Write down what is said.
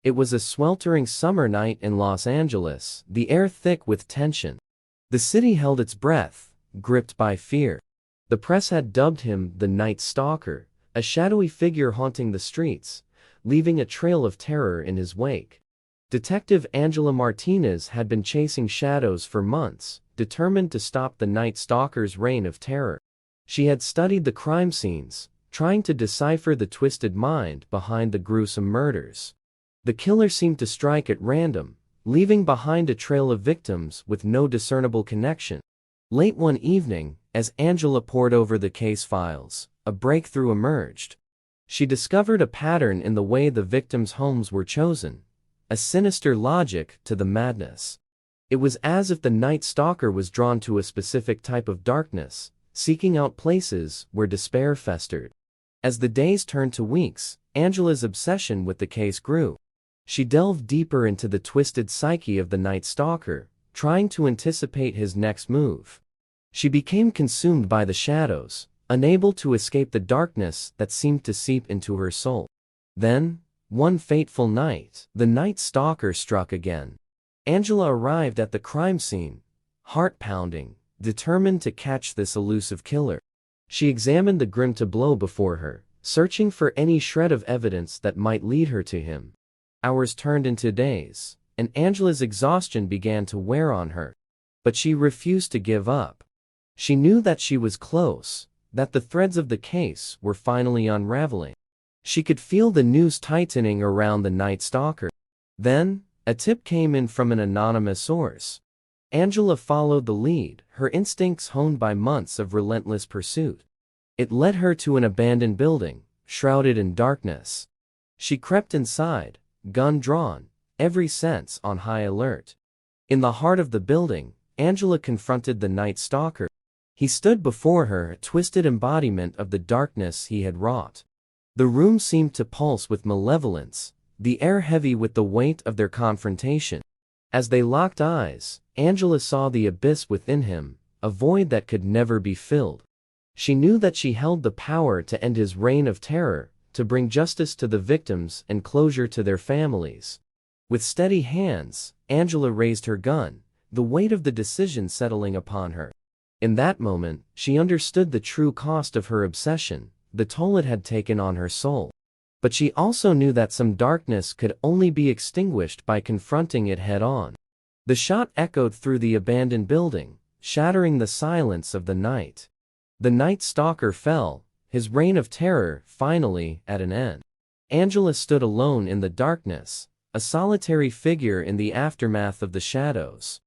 It was a sweltering summer night in Los Angeles, the air thick with tension. The city held its breath, gripped by fear. The press had dubbed him the Night Stalker, a shadowy figure haunting the streets, leaving a trail of terror in his wake. Detective Angela Martinez had been chasing shadows for months, determined to stop the Night Stalker's reign of terror. She had studied the crime scenes, trying to decipher the twisted mind behind the gruesome murders. The killer seemed to strike at random, leaving behind a trail of victims with no discernible connection. Late one evening, as Angela pored over the case files, a breakthrough emerged. She discovered a pattern in the way the victims' homes were chosen, a sinister logic to the madness. It was as if the Night Stalker was drawn to a specific type of darkness, seeking out places where despair festered. As the days turned to weeks, Angela's obsession with the case grew. She delved deeper into the twisted psyche of the Night Stalker, trying to anticipate his next move. She became consumed by the shadows, unable to escape the darkness that seemed to seep into her soul. Then, one fateful night, the Night Stalker struck again. Angela arrived at the crime scene, heart pounding, determined to catch this elusive killer. She examined the grim tableau before her, searching for any shred of evidence that might lead her to him. Hours turned into days, and Angela's exhaustion began to wear on her. But she refused to give up. She knew that she was close, that the threads of the case were finally unraveling. She could feel the noose tightening around the Night Stalker. Then, a tip came in from an anonymous source. Angela followed the lead, her instincts honed by months of relentless pursuit. It led her to an abandoned building, shrouded in darkness. She crept inside, gun drawn, every sense on high alert. In the heart of the building, Angela confronted the Night Stalker. He stood before her, a twisted embodiment of the darkness he had wrought. The room seemed to pulse with malevolence, the air heavy with the weight of their confrontation. As they locked eyes, Angela saw the abyss within him, a void that could never be filled. She knew that she held the power to end his reign of terror, to bring justice to the victims and closure to their families. With steady hands, Angela raised her gun, the weight of the decision settling upon her. In that moment, she understood the true cost of her obsession, the toll it had taken on her soul. But she also knew that some darkness could only be extinguished by confronting it head-on. The shot echoed through the abandoned building, shattering the silence of the night. The Night Stalker fell, his reign of terror finally at an end. Angela stood alone in the darkness, a solitary figure in the aftermath of the shadows.